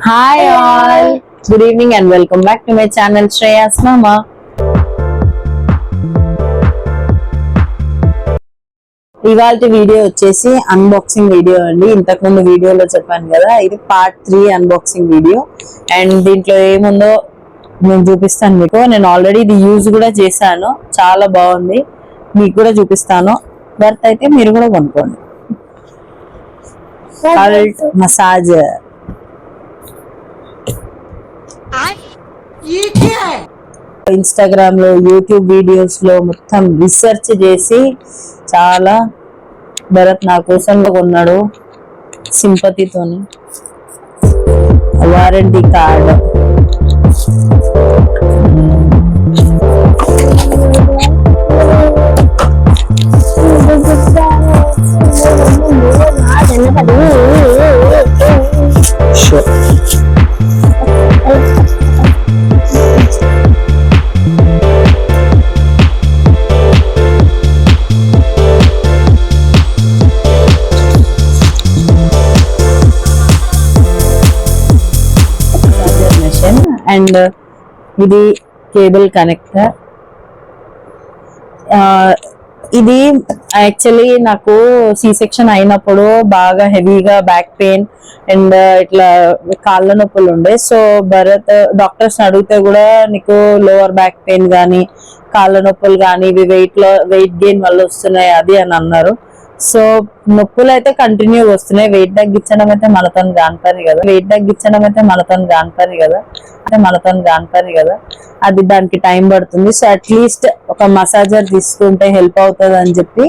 Hi all, good evening and welcome back to my channel Shreya's Mama. ఇవాళ video వచ్చేసి unboxing video అండి. ఇంతకు ముందు వీడియోలో చెప్పాను కదా, ఇది పార్ట్ 3 అన్బాక్సింగ్ వీడియో. అండ్ దీంట్లో ఏముందో నేను చూపిస్తాను మీకు. నేను ఆల్రెడీ ఇది యూజ్ కూడా చేశాను, చాలా బాగుంది, మీకు కూడా చూపిస్తాను. వర్త్ అయితే మీరు కూడా కొనుక్కోండి. Adult massager. ఇన్స్టాగ్రామ్ లో, యూట్యూబ్ వీడియోస్ లో మొత్తం రీసెర్చ్ చేసి చాలా భరత్ నా కోసం కొన్నాడు, సింపతితోని. వారంటీ కార్డ్, అండ్ ఇది కేబుల్ కనెక్టర్. ఇది యాక్చువల్లీ నాకు సి సెక్షన్ అయినప్పుడు బాగా హెవీగా బ్యాక్ పెయిన్ అండ్ ఇట్లా కాళ్ళ నొప్పులు ఉండే. సో భరత్ డాక్టర్స్ అడిగితే కూడా నీకు లోవర్ బ్యాక్ పెయిన్ కానీ కాళ్ళ నొప్పులు కానీ ఇవి వెయిట్ గెయిన్ వల్ల వస్తున్నాయి అది అని అన్నారు. సో నొప్పులు అయితే కంటిన్యూ వస్తున్నాయి. వెయిట్ తగ్గించడం అయితే మనతో కాని కదా, అది దానికి టైం పడుతుంది. సో అట్లీస్ట్ ఒక మసాజర్ తీసుకుంటే హెల్ప్ అవుతుంది అని చెప్పి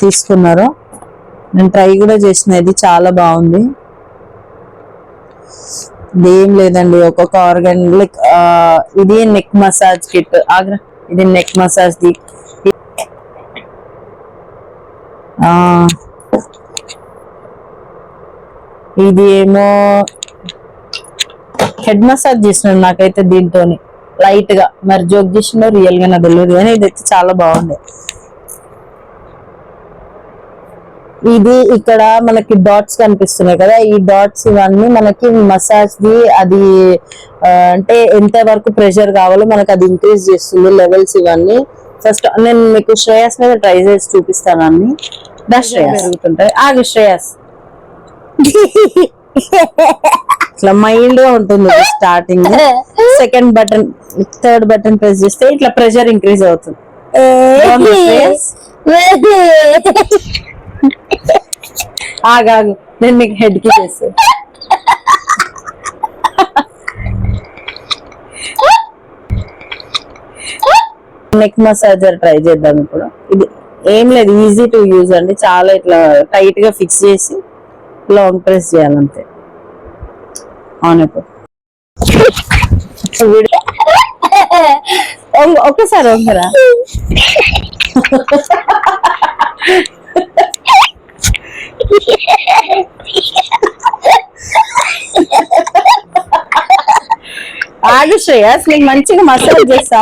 తీసుకున్నారు. నేను ట్రై కూడా చేసిన, ఇది చాలా బాగుంది. ఇదేం లేదండి, ఒక్కొక్క ఆర్గన్ లైక్ ఇది నెక్ మసాజ్ కిట్. ఇది నెక్ మసాజ్ ది. ఇది ఏమో హెడ్ మసాజ్ చేసినాడు నాకైతే దీంతో లైట్ గా. మరి జోక్ చేసినా రియల్ గా నాకు తెలియదు, కానీ ఇదైతే చాలా బాగుంది. ఇది ఇక్కడ మనకి డాట్స్ కనిపిస్తున్నాయి కదా, ఈ డాట్స్ ఇవన్నీ మనకి మసాజ్ ది. అది అంటే ఎంత వరకు ప్రెషర్ కావాలో మనకి అది ఇంక్రీజ్ చేస్తుంది లెవెల్స్ ఇవన్నీ. ఫస్ట్ నేను మీకు శ్రేయాస్ మీద ట్రై చేసి చూపిస్తాను అన్ని. పెరుగుతుంటాయి. ఆగు శ్రేయాస్, ఇట్లా మైల్డ్ గా ఉంటుంది starting. Second button, third button press చేస్తే ఇట్లా ప్రెషర్ ఇంక్రీజ్ అవుతుంది. ఆగాగు, నేను మీకు హెడ్ కి చేస్తాను. నెక్ మసాజర్ ట్రై చేద్దాం ఇప్పుడు. ఇది ఏం లేదు, ఈజీ టు యూజ్ అండి. చాలా ఇట్లా టైట్ గా ఫిక్స్ చేసి లాంగ్ ప్రెస్ చేయాలంతే. అవును, ఒక్కసారి ఒకసారా ఆగు శ్రేయాస్, నీకు మంచిగా మసాజ్ చేస్తా.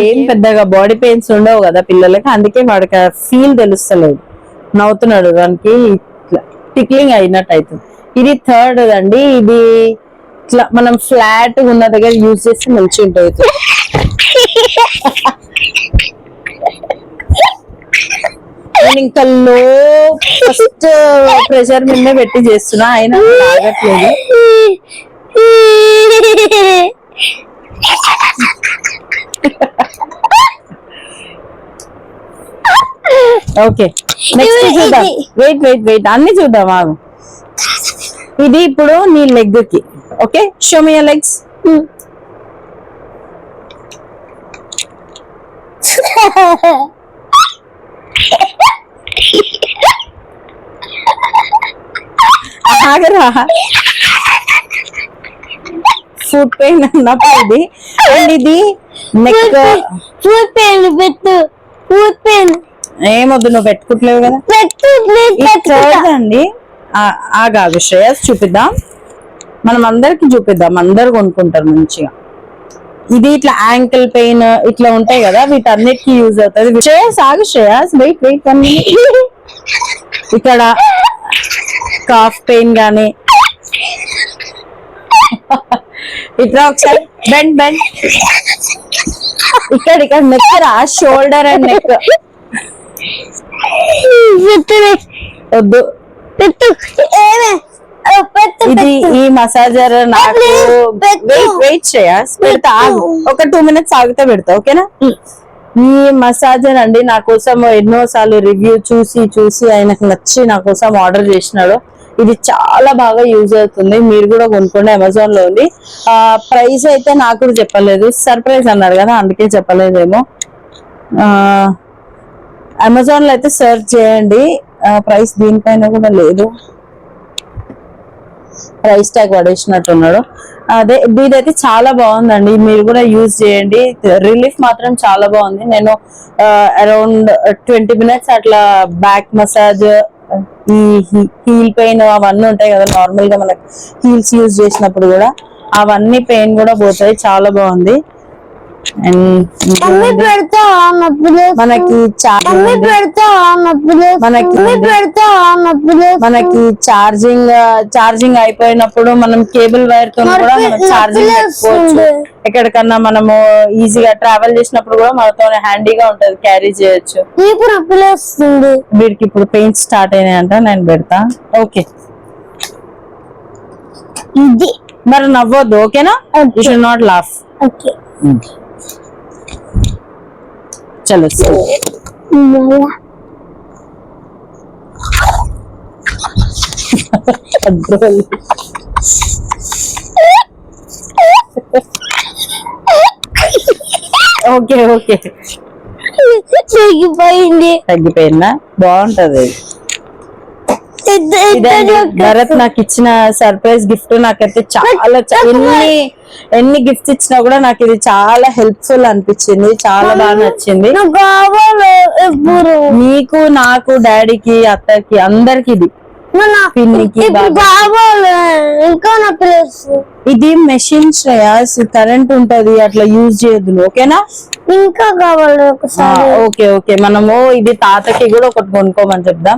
ఏం పెద్దగా బాడీ పెయిన్స్ ఉండవు కదా పిల్లలకి, అందుకే వాడికి ఫీల్ తెలుస్తలేదు. నవ్వుతున్నాడు, దానికి టిక్లింగ్ అయినట్టు అవుతుంది. ఇది థర్డ్ అండి. ఇది ఇట్లా మనం ఫ్లాట్ ఉన్న దగ్గర యూజ్ చేస్తే మంచిగా ఉంటుంది. ఇంకా లో ఫస్ట్ ప్రెషర్ మీదే పెట్టి చేస్తున్నా, అయినా ఆగట్లేదు. ఓకే, నెక్స్ట్ చూద్దాం. వెయిట్ అన్ని చూద్దాం, ఆగు. ఇది ఇప్పుడు నీ లెగ్ కి. Okay, show me your legs. ఆగరా, ఫుట్ పెయిన్ అన్నప్పుడు ఇది. అండ్ ఇది నెక్ ఫుట్ పెయిన్ పెట్టు. ఫుట్ పెయిన్ ఏమొద్దు, నువ్వు పెట్టుకుంటలేవు కదా అండి. ఆగాగు శ్రేయస్, చూపిద్దాం, మనం అందరికి చూపిద్దాం, అందరు కొనుక్కుంటారు మంచిగా. ఇది ఇట్లా యాంకిల్ పెయిన్ ఇట్లా ఉంటాయి కదా, వీటన్నిటికి యూజ్ అవుతుంది. శ్రేయస్ ఆగు, శ్రేయస్ వెయిట్ 1 minute. ఇక్కడ కాఫ్ పెయిన్ గానీ ఇట్లా ఒకసారి బెండ్ బెండ్ ఇక్కడ నెక్ రా, షోల్డర్ అండ్ నెక్ వద్దు. ఇది ఈ మసాజర్ నాకు వెయిట్ పెడతా, ఒక 2 minutes ఆగితే పెడతా, ఓకేనా? ఈ మసాజర్ అండి నా కోసం ఎన్నో సార్లు రివ్యూ చూసి ఆయనకు నచ్చి నా కోసం ఆర్డర్ చేసినాడు. ఇది చాలా బాగా యూజ్ అవుతుంది, మీరు కూడా కొనుక్కోండి. అమెజాన్ లో ఉంది. ప్రైస్ అయితే నాకు కూడా చెప్పలేదు, సర్ప్రైజ్ అన్నారు కదా అందుకే చెప్పలేదేమో. అమెజాన్ లో అయితే సెర్చ్ చేయండి, ప్రైస్ దీనిపైన కూడా లేదు, ప్రైస్ ట్యాగ్ పడేసినట్టున్నాడు. అదే ఇదైతే చాలా బాగుందండి, మీరు కూడా యూజ్ చేయండి. రిలీఫ్ మాత్రం చాలా బాగుంది. నేను అరౌండ్ 20 minutes అట్లా బ్యాక్ మసాజ్, ఈ హీల్ పెయిన్ అవన్నీ ఉంటాయి కదా నార్మల్ గా మనకి హీల్స్ యూజ్ చేసినప్పుడు కూడా, అవన్నీ పెయిన్ కూడా పోతాయి. చాలా బాగుంది. మనకి ఛార్జింగ్ అయిపోయినప్పుడు మనం కేబుల్ వైర్ తో కూడా మనం ఛార్జింగ్ పెట్టుకోవచ్చు. ఎక్కడికన్నా మనము ఈజీగా ట్రావెల్ చేసినప్పుడు కూడా మనతో హ్యాండీగా ఉంటది, క్యారీ చేయొచ్చు. వీడికి ఇప్పుడు పెయిన్స్ స్టార్ట్ అయినాయంట, నేను పెడతా. ఓకే మరి నవ్వద్దు, ఓకేనా? You should not laugh. చలో ఓకే ఓకే తగ్గిపోయిందా? బాగుంటది. భరత్ నాకు ఇచ్చిన సర్ప్రైజ్ గిఫ్ట్. నాకైతే చాలా ఎన్ని గిఫ్ట్స్ ఇచ్చినా కూడా నాకు ఇది చాలా హెల్ప్ఫుల్ అనిపించింది, చాలా బాగా నచ్చింది. నీకు, నాకు, డాడీకి, అత్తకి, అందరికి ఇది ఇది మెషిన్ శ్రేయాస్, కరెంట్ ఉంటది, అట్లా యూజ్ చేయదు, ఓకేనా? ఇంకా కావాలి ఒకసారి. ఓకే ఓకే, మనము ఇది తాతకి కూడా ఒకటి కొనుక్కోమని చెప్దాం.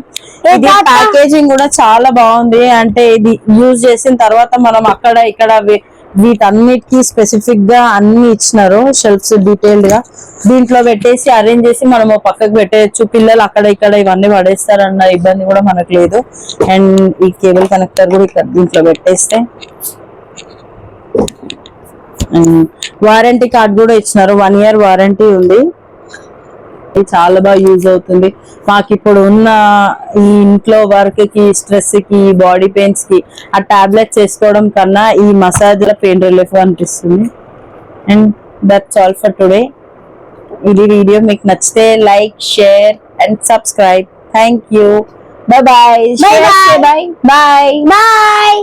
ఇది ప్యాకేజింగ్ కూడా చాలా బాగుంది. అంటే ఇది యూజ్ చేసిన తర్వాత మనం అక్కడ ఇక్కడ వీటన్నిటికీ స్పెసిఫిక్ గా అన్ని ఇచ్చినారు, షెల్ఫ్స్ డీటెయిల్డ్ గా. దీంట్లో పెట్టేసి అరేంజ్ చేసి మనము పక్కకు పెట్టేయచ్చు. పిల్లలు అక్కడ ఇక్కడ ఇవన్నీ పడేస్తారన్న ఇబ్బంది కూడా మనకు లేదు. అండ్ ఈ కేబుల్ కనెక్టర్ కూడా ఇక్కడ దీంట్లో పెట్టేస్తే, వారంటీ కార్డ్ కూడా ఇచ్చినారు, 1 year వారంటీ ఉంది. ఇది చాలా బాగా యూజ్ అవుతుంది మాకు. ఇప్పుడు ఉన్న ఈ ఇంట్లో వర్క్ కి, స్ట్రెస్ కి, బాడీ పెయిన్స్ కి ఆ టాబ్లెట్స్ వేసుకోవడం కన్నా ఈ మసాజ్ పెయిన్ రిలీఫ్ అనిపిస్తుంది. And that's all for today. ఇది వీడియో మీకు నచ్చితే like, share and subscribe. Thank you. Bye bye.